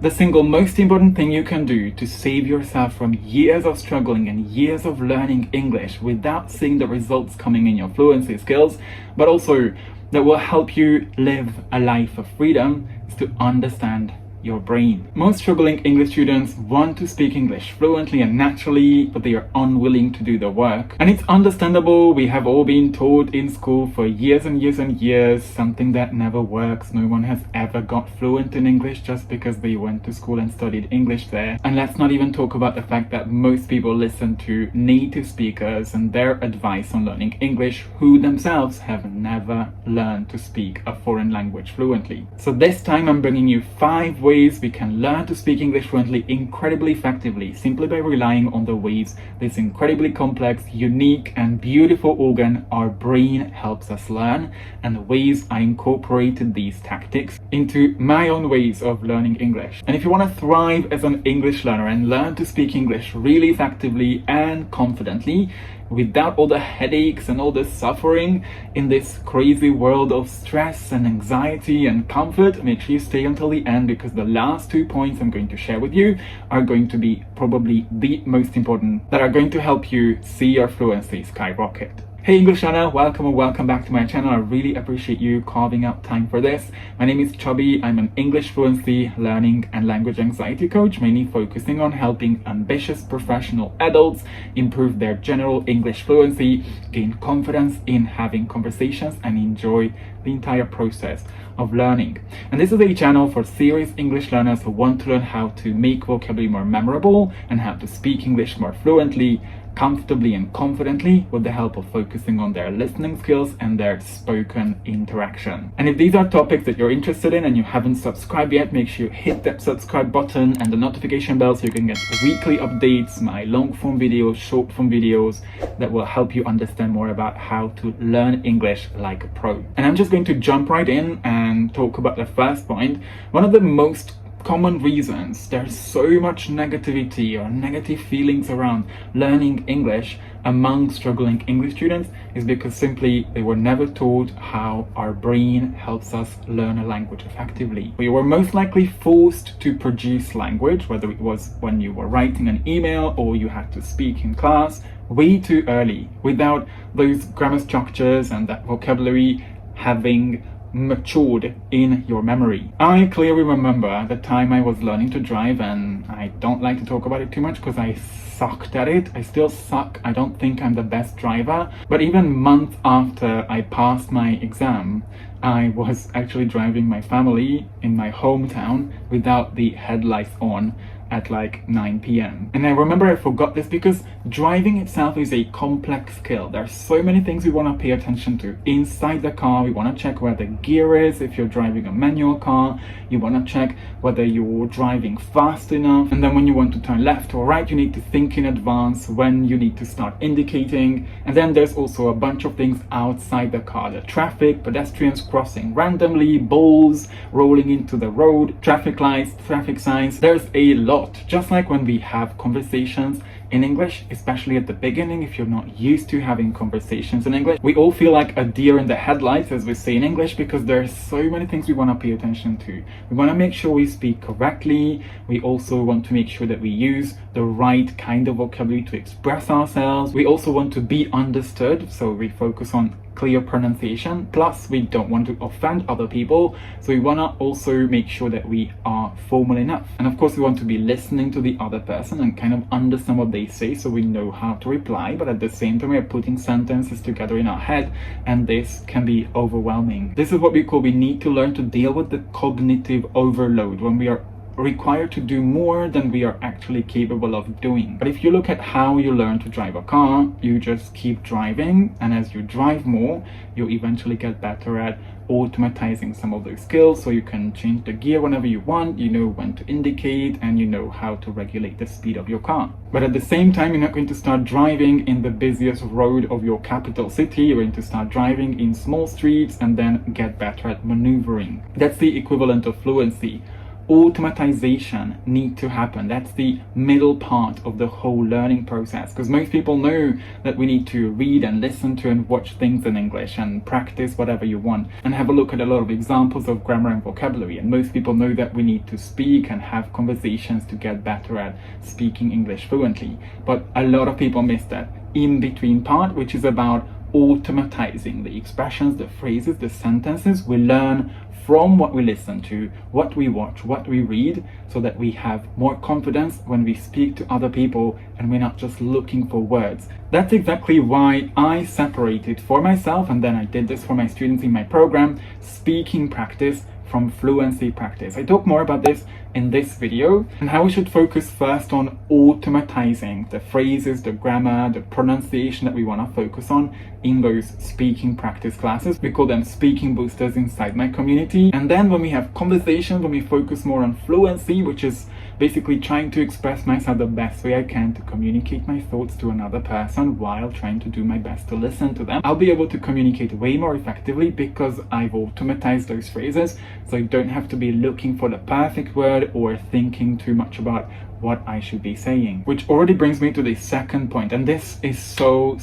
The single most important thing you can do to save yourself from years of struggling and years of learning English without seeing the results coming in your fluency skills, but also that will help you live a life of freedom, is to understand your brain. Most struggling English students want to speak English fluently and naturally, but they are unwilling to do the work. And it's understandable. We have all been taught in school for years and years and years something that never works. No one has ever got fluent in English just because they went to school and studied English there. And let's not even talk about the fact that most people listen to native speakers and their advice on learning English who themselves have never learned to speak a foreign language fluently. So this time I'm bringing you 5 ways we can learn to speak English fluently incredibly effectively simply by relying on the ways this incredibly complex, unique and beautiful organ, our brain, helps us learn, and the ways I incorporated these tactics into my own ways of learning English. And if you want to thrive as an English learner and learn to speak English really effectively and confidently, without all the headaches and all the suffering in this crazy world of stress and anxiety and comfort, make sure you stay until the end, because the last 2 points I'm going to share with you are going to be probably the most important, that are going to help you see your fluency skyrocket. Hey English learner, welcome or welcome back to my channel. I really appreciate you carving out time for this. My name is Chubby. I'm an English fluency, learning and language anxiety coach, mainly focusing on helping ambitious professional adults improve their general English fluency, gain confidence in having conversations, and enjoy the entire process of learning. And this is a channel for serious English learners who want to learn how to make vocabulary more memorable and how to speak English more fluently, comfortably and confidently, with the help of focusing on their listening skills and their spoken interaction. And if these are topics that you're interested in and you haven't subscribed yet, make sure you hit that subscribe button and the notification bell so you can get weekly updates, my long form videos, short form videos that will help you understand more about how to learn English like a pro. And I'm just going to jump right in and talk about the first point. One of the most common reasons there's so much negativity or negative feelings around learning English among struggling English students is because simply they were never taught how our brain helps us learn a language effectively. We were most likely forced to produce language, whether it was when you were writing an email or you had to speak in class, way too early, without those grammar structures and that vocabulary having matured in your memory. I clearly remember the time I was learning to drive, and I don't like to talk about it too much because I sucked at it. I still suck. I don't think I'm the best driver, but even months after I passed my exam, I was actually driving my family in my hometown without the headlights on at like 9 p.m. And I remember I forgot this because driving itself is a complex skill. There are so many things we want to pay attention to inside the car. We want to check where the gear is if you're driving a manual car. You want to check whether you're driving fast enough. And then when you want to turn left or right, you need to think in advance when you need to start indicating. And then there's also a bunch of things outside the car. The traffic, pedestrians crossing randomly, balls rolling into the road, traffic lights, traffic signs. There's a lot. Just like when we have conversations in English, especially at the beginning, if you're not used to having conversations in English, we all feel like a deer in the headlights, as we say in English, because there's so many things we want to pay attention to. We want to make sure we speak correctly. We also want to make sure that we use the right kind of vocabulary to express ourselves. We also want to be understood, so we focus on clear pronunciation. Plus, we don't want to offend other people, so we want to also make sure that we are formal enough. And of course, we want to be listening to the other person and kind of understand what they say so we know how to reply, but at the same time, we're putting sentences together in our head, and this can be overwhelming. This is what we need to learn to deal with the cognitive overload when we are required to do more than we are actually capable of doing. But if you look at how you learn to drive a car, you just keep driving, and as you drive more, you eventually get better at automatizing some of those skills, so you can change the gear whenever you want, you know when to indicate, and you know how to regulate the speed of your car. But at the same time, you're not going to start driving in the busiest road of your capital city. You're going to start driving in small streets and then get better at maneuvering. That's the equivalent of fluency. automatization need to happen. That's the middle part of the whole learning process, because most people know that we need to read and listen to and watch things in English and practice whatever you want and have a look at a lot of examples of grammar and vocabulary. And most people know that we need to speak and have conversations to get better at speaking English fluently. But a lot of people miss that in between part, which is about automatizing the expressions, the phrases, the sentences we learn from what we listen to, what we watch, what we read, so that we have more confidence when we speak to other people and we're not just looking for words. That's exactly why I separated for myself, and then I did this for my students in my program, speaking practice from fluency practice. I talk more about this in this video and how we should focus first on automatizing the phrases, the grammar, the pronunciation that we want to focus on in those speaking practice classes. We call them speaking boosters inside my community. And then when we have conversations, when we focus more on fluency, which is basically trying to express myself the best way I can to communicate my thoughts to another person while trying to do my best to listen to them, I'll be able to communicate way more effectively because I've automatized those phrases, so I don't have to be looking for the perfect word or thinking too much about what I should be saying. Which already brings me to the second point, and this is so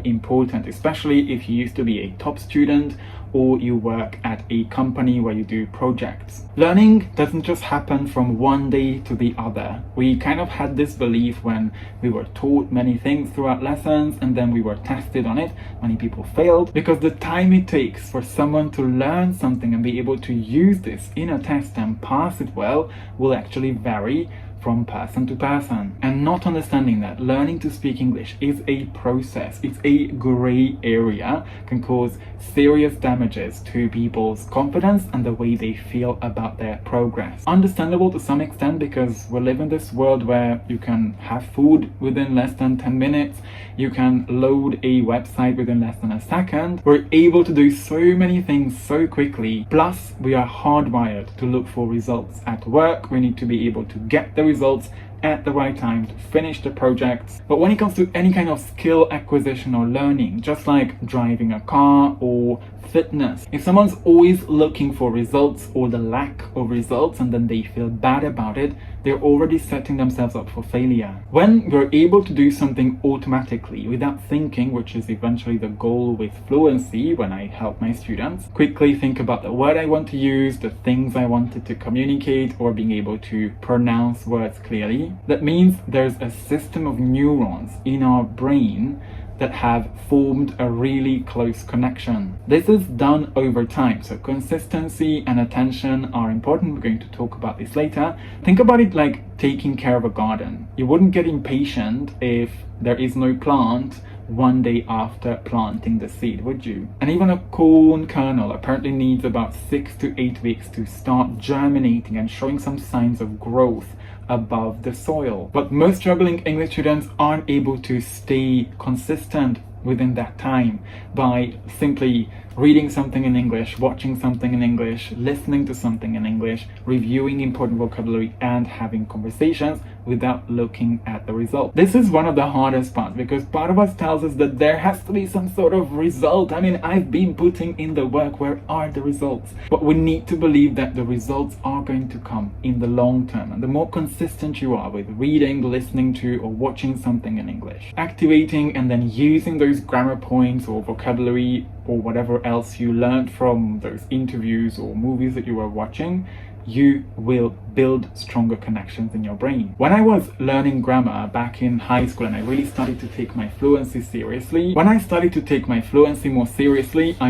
important, especially if you used to be a top student or you work at a company where you do projects. Learning doesn't just happen from one day to the other. We kind of had this belief when we were taught many things throughout lessons and then we were tested on it. Many people failed because the time it takes for someone to learn something and be able to use this in a test and pass it well will actually vary from person to person. And not understanding that learning to speak English is a process, it's a gray area, can cause serious damages to people's confidence and the way they feel about their progress. Understandable to some extent because we live in this world where you can have food within less than 10 minutes, you can load a website within less than a second. We're able to do so many things so quickly. Plus, we are hardwired to look for results. At work, we need to be able to get the results at the right time to finish the projects. But when it comes to any kind of skill acquisition or learning, just like driving a car or fitness, if someone's always looking for results or the lack of results and then they feel bad about it, they're already setting themselves up for failure. When we're able to do something automatically without thinking, which is eventually the goal with fluency when I help my students, quickly think about the word I want to use, the things I wanted to communicate, or being able to pronounce words clearly, that means there's a system of neurons in our brain that have formed a really close connection. This is done over time, so consistency and attention are important. We're going to talk about this later. Think about it like taking care of a garden. You wouldn't get impatient if there is no plant one day after planting the seed, would you? And even a corn kernel apparently needs about 6 to 8 weeks to start germinating and showing some signs of growth above the soil. But most struggling English students aren't able to stay consistent within that time by simply reading something in English, watching something in English, listening to something in English, reviewing important vocabulary, and having conversations without looking at the result. This is one of the hardest parts because part of us tells us that there has to be some sort of result. I mean, I've been putting in the work, where are the results? But we need to believe that the results are going to come in the long term. And the more consistent you are with reading, listening to, or watching something in English, activating and then using those grammar points or vocabulary or whatever else you learned from those interviews or movies that you were watching, you will build stronger connections in your brain. When I was learning grammar back in high school and I really started to take my fluency seriously, I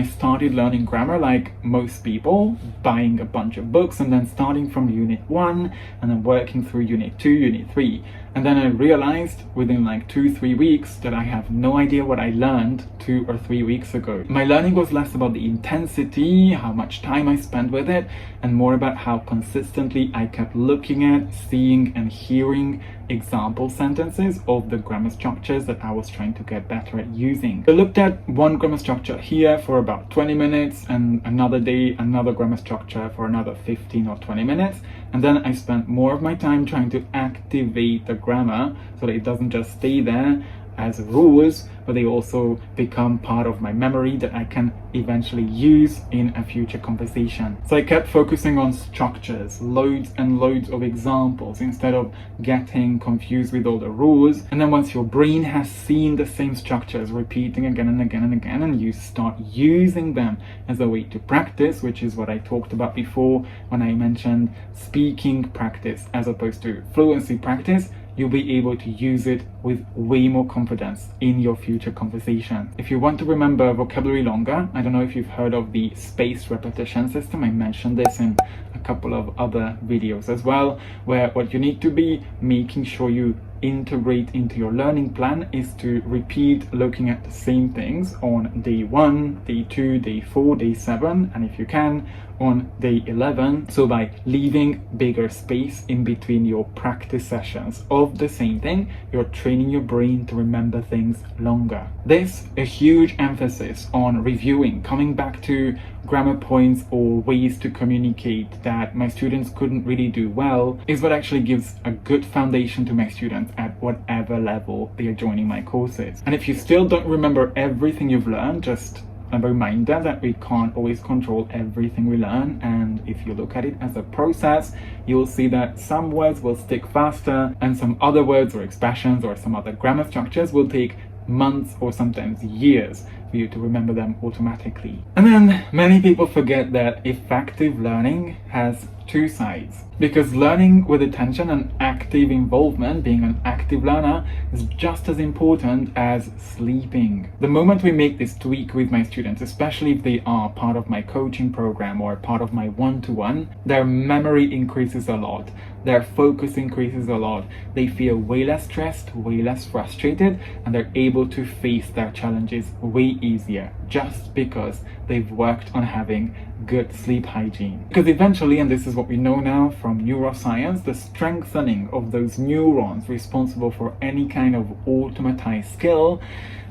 started learning grammar like most people, buying a bunch of books and then starting from Unit 1 and then working through Unit 2, Unit 3. And then I realized within like 2-3 weeks that I have no idea what I learned 2 or 3 weeks ago. My learning was less about the intensity, how much time I spent with it, and more about how consistently I kept looking at, seeing, and hearing example sentences of the grammar structures that I was trying to get better at using. I looked at one grammar structure here for about 20 minutes and another day another grammar structure for another 15 or 20 minutes, and then I spent more of my time trying to activate the grammar so that it doesn't just stay there as rules, but they also become part of my memory that I can eventually use in a future conversation. So I kept focusing on structures, loads and loads of examples, instead of getting confused with all the rules. And then once your brain has seen the same structures repeating again and again and again, and you start using them as a way to practice, which is what I talked about before when I mentioned speaking practice as opposed to fluency practice, you'll be able to use it with way more confidence in your future conversation. If you want to remember vocabulary longer, I don't know if you've heard of the spaced repetition system. I mentioned this in a couple of other videos as well, where what you need to be making sure you integrate into your learning plan is to repeat looking at the same things on day 1, day 2, day 4, day 7, and if you can, on day 11. So by leaving bigger space in between your practice sessions of the same thing, you're training your brain to remember things longer. This, a huge emphasis on reviewing, coming back to grammar points or ways to communicate that my students couldn't really do well, is what actually gives a good foundation to my students at whatever level they are joining my courses. And if you still don't remember everything you've learned, just a reminder that we can't always control everything we learn, and if you look at it as a process, you'll see that some words will stick faster and some other words or expressions or some other grammar structures will take months or sometimes years for you to remember them automatically. And then many people forget that effective learning has two sides, because learning with attention and active involvement, being an active learner, is just as important as sleeping. The moment we make this tweak with my students, especially if they are part of my coaching program or part of my one-to-one, their memory increases a lot, their focus increases a lot, they feel way less stressed, way less frustrated, and they're able to face their challenges way easier, just because they've worked on having good sleep hygiene. Because eventually, and this is what we know now from neuroscience, the strengthening of those neurons responsible for any kind of automatized skill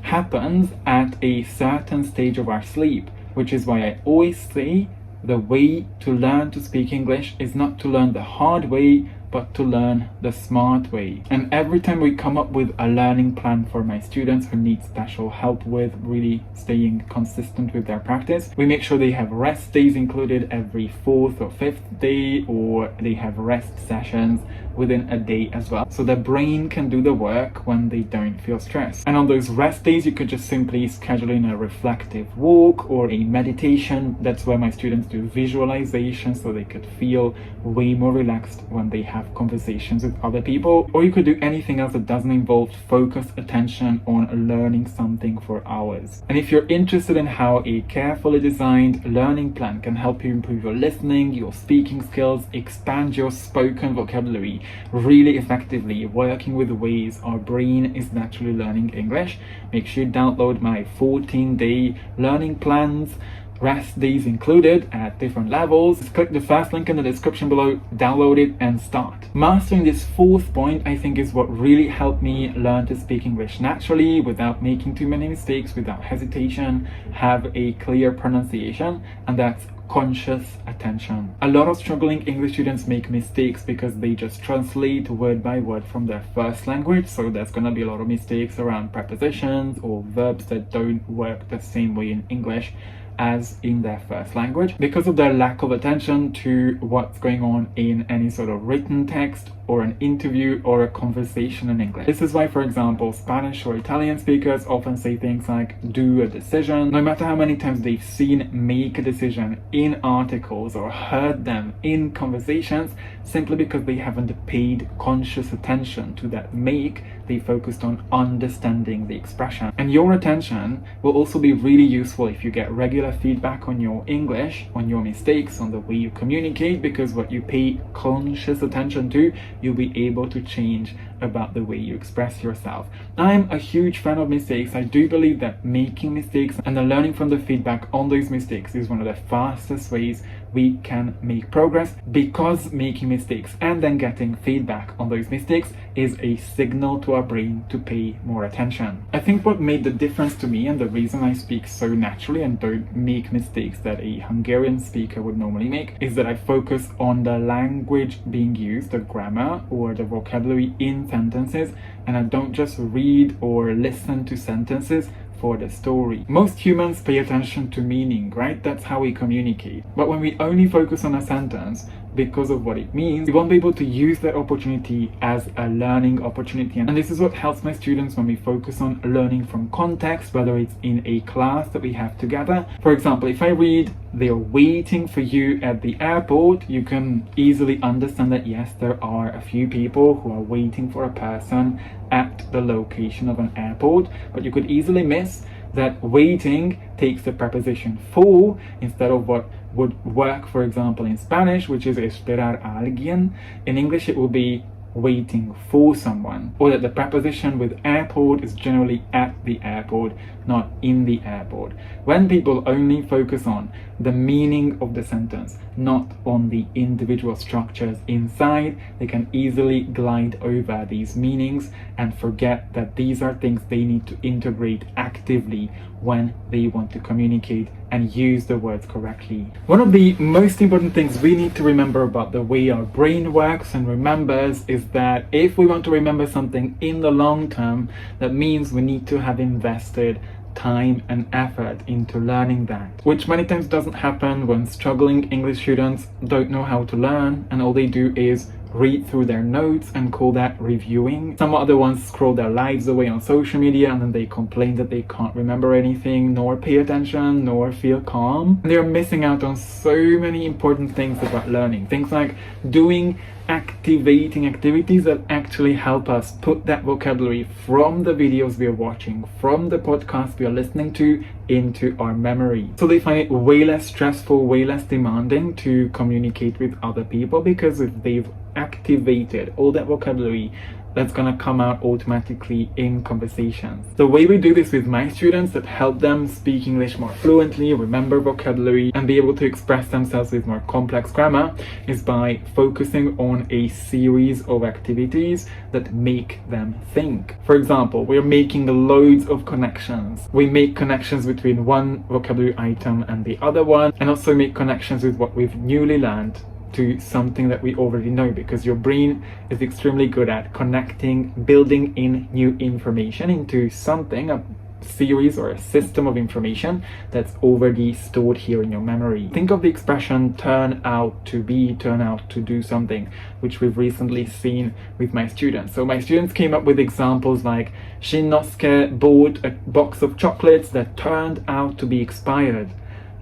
happens at a certain stage of our sleep, which is why I always say the way to learn to speak English is not to learn the hard way, but to learn the smart way. And every time we come up with a learning plan for my students who need special help with really staying consistent with their practice, we make sure they have rest days included every 4th or 5th day, or they have rest sessions within a day as well, so the brain can do the work when they don't feel stressed. And on those rest days, you could just simply schedule in a reflective walk or a meditation. That's where my students do visualization, so they could feel way more relaxed when they have conversations with other people. Or you could do anything else that doesn't involve focused attention on learning something for hours. And if you're interested in how a carefully designed learning plan can help you improve your listening, your speaking skills, expand your spoken vocabulary really effectively, working with the ways our brain is naturally learning English, make sure you download my 14-day learning plans, rest days included at different levels. Just click the first link in the description below, download it and start. Mastering this 4th point, I think, is what really helped me learn to speak English naturally without making too many mistakes, without hesitation, have a clear pronunciation, and that's conscious attention. A lot of struggling English students make mistakes because they just translate word by word from their first language, so there's gonna be a lot of mistakes around prepositions or verbs that don't work the same way in English as in their first language, because of their lack of attention to what's going on in any sort of written text or an interview or a conversation in English. This is why, for example, Spanish or Italian speakers often say things like do a decision, no matter how many times they've seen make a decision in articles or heard them in conversations, simply because they haven't paid conscious attention to that make. They focused on understanding the expression. And your attention will also be really useful if you get regular feedback on your English, on your mistakes, on the way you communicate, because what you pay conscious attention to, you'll be able to change about the way you express yourself. I'm a huge fan of mistakes. I do believe that making mistakes and then learning from the feedback on those mistakes is one of the fastest ways we can make progress, because making mistakes and then getting feedback on those mistakes is a signal to our brain to pay more attention. I think what made the difference to me, and the reason I speak so naturally and don't make mistakes that a Hungarian speaker would normally make, is that I focus on the language being used, the grammar or the vocabulary in sentences, and I don't just read or listen to sentences for the story. Most humans pay attention to meaning, right? That's how we communicate. But when we only focus on a sentence because of what it means, we won't be able to use that opportunity as a learning opportunity. And this is what helps my students when we focus on learning from context, whether it's in a class that we have together. For example, if I read, "They're waiting for you at the airport," you can easily understand that yes, there are a few people who are waiting for a person at the location of an airport, but you could easily miss that waiting takes the preposition for instead of what would work, for example, in Spanish, which is esperar a alguien. In English, it will be waiting for someone, or that the preposition with airport is generally at the airport, not in the airport. When people only focus on the meaning of the sentence, not on the individual structures inside, they can easily glide over these meanings and forget that these are things they need to integrate actively when they want to communicate and use the words correctly. One of the most important things we need to remember about the way our brain works and remembers is that if we want to remember something in the long term, that means we need to have invested time and effort into learning that, which many times doesn't happen when struggling English students don't know how to learn and all they do is read through their notes and call that reviewing. Some other ones scroll their lives away on social media and then they complain that they can't remember anything, nor pay attention, nor feel calm. And they're missing out on so many important things about learning. Things like doing activating activities that actually help us put that vocabulary from the videos we are watching, from the podcast we are listening to, into our memory. So they find it way less stressful, way less demanding to communicate with other people, because if they've activated all that vocabulary, that's gonna come out automatically in conversations. The way we do this with my students that help them speak English more fluently, remember vocabulary, and be able to express themselves with more complex grammar is by focusing on a series of activities that make them think. For example, we're making loads of connections. We make connections between one vocabulary item and the other one, and also make connections with what we've newly learned to something that we already know, because your brain is extremely good at connecting, building in new information into something, a series or a system of information that's already stored here in your memory. Think of the expression turn out to be, turn out to do something, which we've recently seen with my students. So my students came up with examples like Shinosuke bought a box of chocolates that turned out to be expired.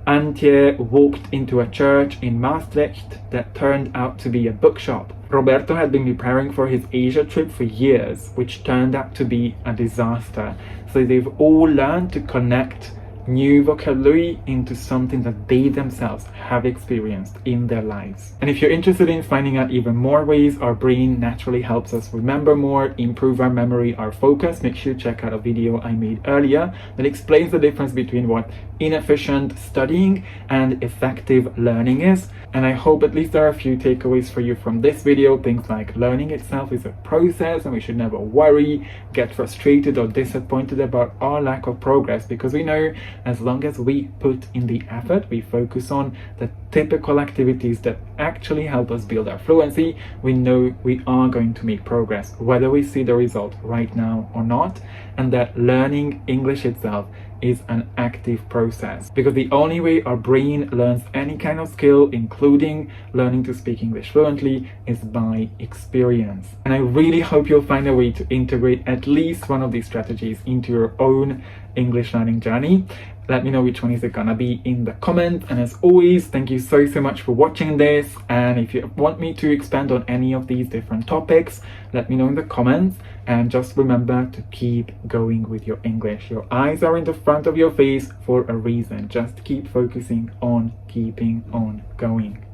Antje walked into a church in Maastricht that turned out to be a bookshop. Roberto had been preparing for his Asia trip for years, which turned out to be a disaster. So they've all learned to connect new vocabulary into something that they themselves have experienced in their lives. And if you're interested in finding out even more ways our brain naturally helps us remember more, improve our memory, our focus, make sure to check out a video I made earlier that explains the difference between what inefficient studying and effective learning is. And I hope at least there are a few takeaways for you from this video. Things like learning itself is a process and we should never worry, get frustrated or disappointed about our lack of progress, because we know as long as we put in the effort, we focus on the typical activities that actually help us build our fluency, we know we are going to make progress, whether we see the result right now or not. And that learning English itself is an active process, because the only way our brain learns any kind of skill, including learning to speak English fluently, is by experience. And I really hope you'll find a way to integrate at least one of these strategies into your own English learning journey. Let me know which one is it gonna be in the comments. And as always, thank you so much for watching this. And if you want me to expand on any of these different topics, let me know in the comments. And just remember to keep going with your English. Your eyes are in the front of your face for a reason. Just keep focusing on keeping on going.